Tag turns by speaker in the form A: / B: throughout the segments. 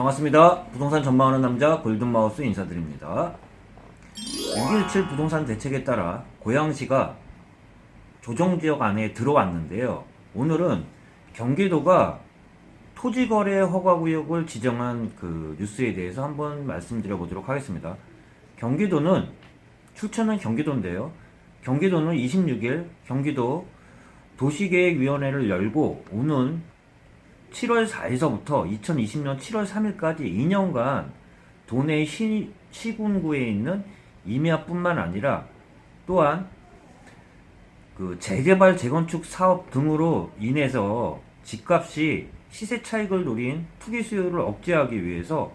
A: 반갑습니다. 부동산 전망하는 남자 골든마우스 인사드립니다. 6.17 부동산 대책에 따라 고양시가 조정지역 안에 들어왔는데요. 오늘은 경기도가 토지거래 허가구역을 지정한 그 뉴스에 대해서 한번 말씀드려보도록 하겠습니다. 경기도는, 출처는 경기도인데요. 경기도는 26일 경기도 도시계획위원회를 열고 오는 7월 4일서부터 2020년 7월 3일까지 2년간 도내 시군구에 있는 임야뿐만 아니라 또한 그 재개발, 재건축 사업 등으로 인해서 집값이 시세 차익을 노린 투기 수요를 억제하기 위해서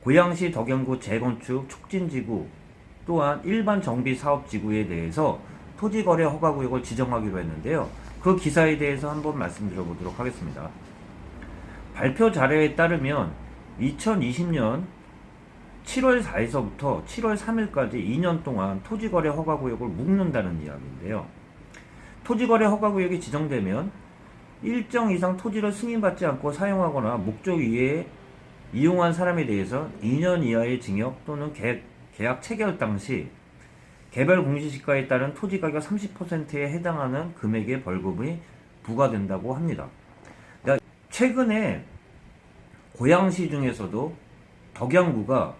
A: 고양시 덕양구 재건축 촉진지구 또한 일반 정비 사업지구에 대해서 토지거래 허가구역을 지정하기로 했는데요. 그 기사에 대해서 한번 말씀드려보도록 하겠습니다. 발표 자료에 따르면 2020년 7월 4일서부터 7월 3일까지 2년 동안 토지거래 허가구역을 묶는다는 이야기인데요. 토지거래 허가구역이 지정되면 일정 이상 토지를 승인받지 않고 사용하거나 목적 이외에 이용한 사람에 대해서 2년 이하의 징역 또는 계약 체결 당시 개별 공시지가에 따른 토지가격 30%에 해당하는 금액의 벌금이 부과된다고 합니다. 최근에 고양시 중에서도 덕양구가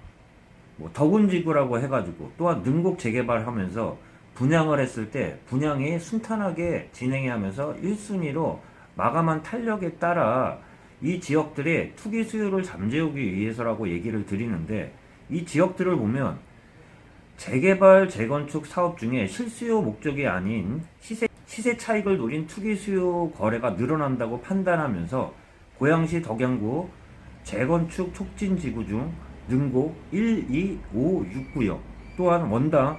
A: 덕운지구라고 해가지고 또한 능곡 재개발하면서 분양을 했을 때 분양이 순탄하게 진행해 하면서 1순위로 마감한 탄력에 따라 이 지역들의 투기 수요를 잠재우기 위해서라고 얘기를 드리는데, 이 지역들을 보면 재개발, 재건축 사업 중에 실수요 목적이 아닌 시세 차익을 노린 투기 수요 거래가 늘어난다고 판단하면서 고양시 덕양구 재건축 촉진지구 중 능곡 1, 2, 5, 6구역 또한 원당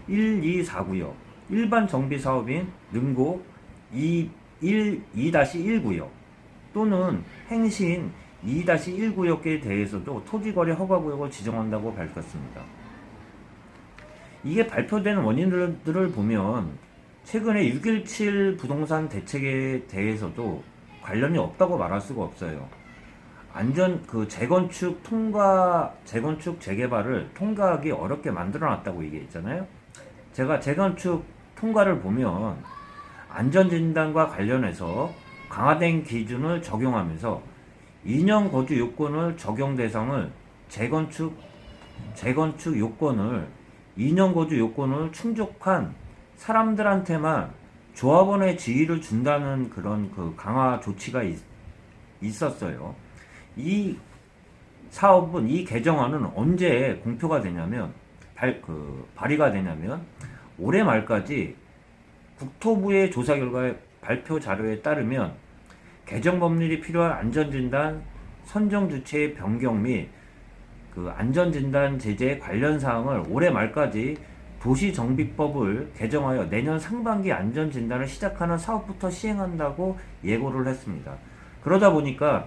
A: 1, 2, 4구역 일반 정비사업인 능곡 2-1구역 또는 행신 2-1구역에 대해서도 토지거래 허가구역을 지정한다고 밝혔습니다. 이게 발표된 원인들을 보면 최근에 6.17 부동산 대책에 대해서도 관련이 없다고 말할 수가 없어요. 재건축 재개발을 통과하기 어렵게 만들어놨다고 얘기했잖아요. 제가 재건축 통과를 보면 안전진단과 관련해서 강화된 기준을 적용하면서 2년 거주 요건을 적용 대상을 재건축 요건을 2년 거주 요건을 충족한 사람들한테만 조합원의 지위를 준다는 그런 그 강화 조치가 있었어요. 이 사업은, 이 개정안은 언제 공표가 되냐면, 발의가 되냐면, 올해 말까지 국토부의 조사 결과의 발표 자료에 따르면 개정 법률이 필요한 안전진단 선정 주체의 변경 및 그 안전진단 제재 관련 사항을 올해 말까지 도시정비법을 개정하여 내년 상반기 안전진단을 시작하는 사업부터 시행한다고 예고를 했습니다. 그러다 보니까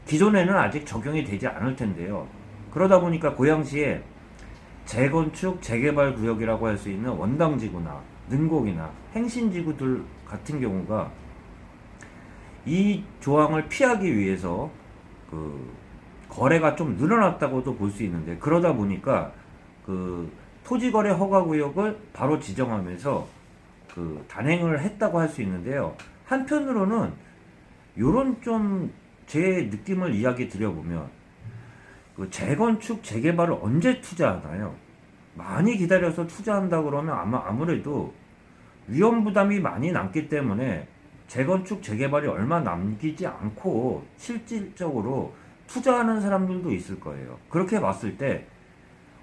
A: 기존에는 아직 적용이 되지 않을 텐데요. 그러다 보니까 고양시에 재건축, 재개발 구역이라고 할 수 있는 원당지구나 능곡이나 행신지구들 같은 경우가 이 조항을 피하기 위해서 거래가 좀 늘어났다고도 볼 수 있는데, 그러다 보니까 토지거래 허가구역을 바로 지정하면서 단행을 했다고 할 수 있는데요. 한편으로는 요런 좀 제 느낌을 이야기 드려보면 재건축, 재개발을 언제 투자하나요? 많이 기다려서 투자한다 그러면 아무래도 위험부담이 많이 남기 때문에 재건축, 재개발이 얼마 남기지 않고 실질적으로 투자하는 사람들도 있을 거예요. 그렇게 봤을 때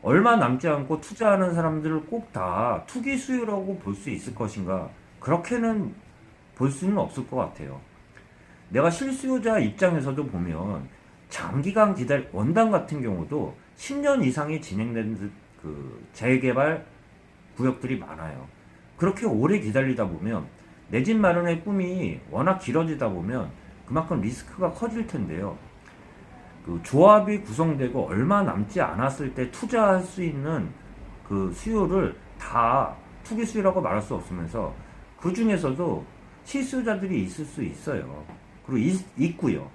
A: 얼마 남지 않고 투자하는 사람들을 꼭 다 투기 수요라고 볼 수 있을 것인가? 그렇게는 볼 수는 없을 것 같아요. 내가 실수요자 입장에서도 보면 장기간 원당 같은 경우도 10년 이상이 진행된 재개발 구역들이 많아요. 그렇게 오래 기다리다 보면 내 집 마련의 꿈이 워낙 길어지다 보면 그만큼 리스크가 커질 텐데요. 조합이 구성되고 얼마 남지 않았을 때 투자할 수 있는 수요를 다 투기 수요라고 말할 수 없으면서 그 중에서도 실수요자들이 있을 수 있어요. 그리고 있고요.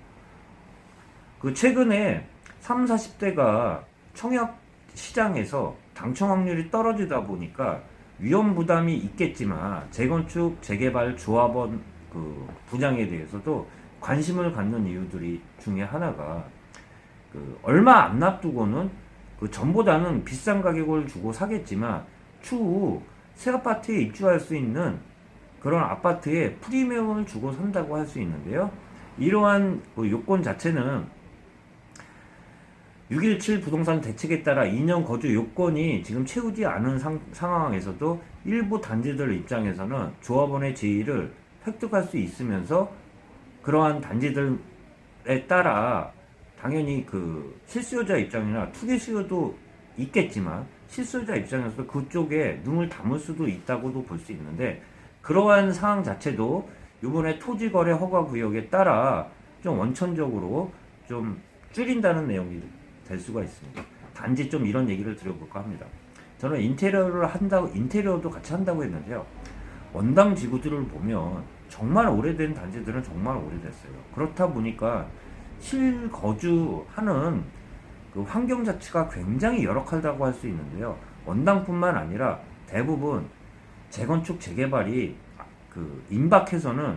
A: 최근에 3, 40대가 청약 시장에서 당첨 확률이 떨어지다 보니까 위험 부담이 있겠지만 재건축, 재개발 조합원 그 분양에 대해서도 관심을 갖는 이유들이 중에 하나가 그 얼마 안 놔두고는 그 전보다는 비싼 가격을 주고 사겠지만 추후 새 아파트에 입주할 수 있는 그런 아파트에 프리미엄을 주고 산다고 할 수 있는데요. 이러한 그 요건 자체는 6.17 부동산 대책에 따라 2년 거주 요건이 지금 채우지 않은 상황에서도 일부 단지들 입장에서는 조합원의 지위를 획득할 수 있으면서 그러한 단지들에 따라 당연히 그 실수요자 입장이나 투기 수요도 있겠지만 실수요자 입장에서 그쪽에 눈을 담을 수도 있다고도 볼 수 있는데 그러한 상황 자체도 이번에 토지거래 허가구역에 따라 좀 원천적으로 좀 줄인다는 내용이 될 수가 있습니다. 단지 좀 이런 얘기를 드려볼까 합니다. 저는 인테리어도 같이 한다고 했는데요. 원당 지구들을 보면 정말 오래된 단지들은 정말 오래됐어요. 그렇다 보니까 실거주하는 그 환경 자체가 굉장히 열악하다고 할 수 있는데요. 원당뿐만 아니라 대부분 재건축, 재개발이 그 임박해서는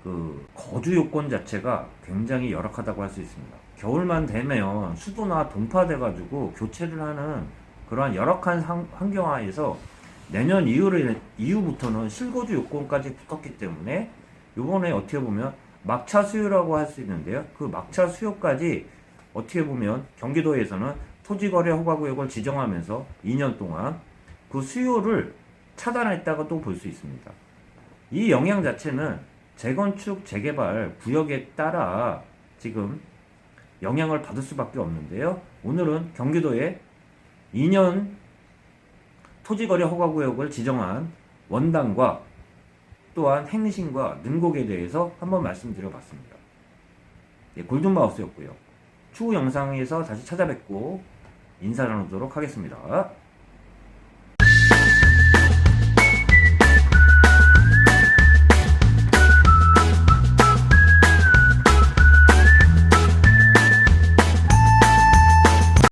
A: 그 거주 요건 자체가 굉장히 열악하다고 할 수 있습니다. 겨울만 되면 수도나 동파돼가지고 교체를 하는 그러한 열악한 환경하에서 내년 이후부터는 실거주 요건까지 붙었기 때문에 요번에 어떻게 보면 막차 수요라고 할 수 있는데요. 그 막차 수요까지 어떻게 보면 경기도에서는 토지거래 허가구역을 지정하면서 2년 동안 그 수요를 차단했다고도 볼 수 있습니다. 이 영향 자체는 재건축, 재개발 구역에 따라 지금 영향을 받을 수밖에 없는데요. 오늘은 경기도에 2년 토지거래 허가구역을 지정한 원당과 또한 행신과 능곡에 대해서 한번 말씀드려봤습니다. 네, 골든마우스였고요. 추후 영상에서 다시 찾아뵙고 인사 나누도록 하겠습니다.